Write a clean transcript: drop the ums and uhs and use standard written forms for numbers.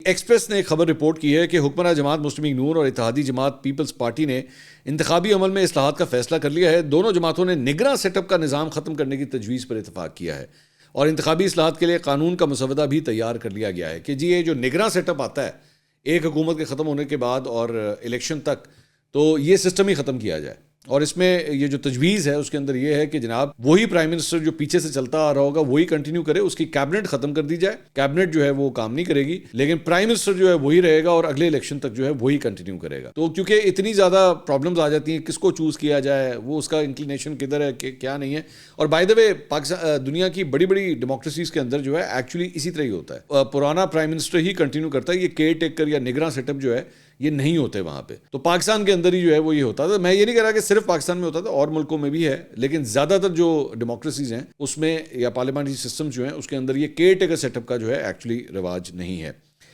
Express ने एक खबर रिपोर्ट की है कि हुक्मरान जमात मुस्लिम नून और इत्तेहादी जमात पीपल्स पार्टी ने इंतखाबी अमल में इस्लाहात का फैसला कर लिया है। दोनों जमातों ने निगरां सेटअप का निज़ाम ख़त्म करने की तजवीज़ पर इतफाक़ किया है और इंतखाबी इस्लाहात के लिए कानून का मसवदा भी तैयार कर लिया गया है कि जी ये जो निगरां सेटअप आता है एक हुकूमत के ख़त्म होने के बाद और इलेक्शन तक, तो ये सिस्टम ही ख़त्म किया जाए। और इसमें ये जो तजवीज़ है उसके अंदर ये है कि जनाब वही प्राइम मिनिस्टर जो पीछे से चलता आ रहा होगा वही कंटिन्यू करे, उसकी कैबिनेट खत्म कर दी जाए। कैबिनेट जो है वो काम नहीं करेगी, लेकिन प्राइम मिनिस्टर जो है वही रहेगा और अगले इलेक्शन तक जो है वही कंटिन्यू करेगा। तो क्योंकि इतनी ज़्यादा प्रॉब्लम्स आ जाती हैं, किसको चूज़ किया जाए, वो उसका इंक्लिनेशन किधर है क्या नहीं है। और बाय द वे पाकिस्तान दुनिया की बड़ी बड़ी डेमोक्रेसीज के अंदर जो है एक्चुअली इसी तरह ही होता है, पुराना प्राइम मिनिस्टर ही कंटिन्यू करता है। ये केयर टेकर या निगरां सेटअप जो है ये नहीं होते वहाँ पे। तो पाकिस्तान के अंदर ही जो है वो ये होता था। मैं ये नहीं कह रहा कि सिर्फ पाकिस्तान में होता था, और मुल्कों में भी है, लेकिन ज़्यादातर जो डेमोक्रेसीज हैं उसमें या पार्लियामेंट्री सिस्टम जो हैं उसके अंदर ये केयर टेकर सेटअप का जो है एक्चुअली रिवाज नहीं है।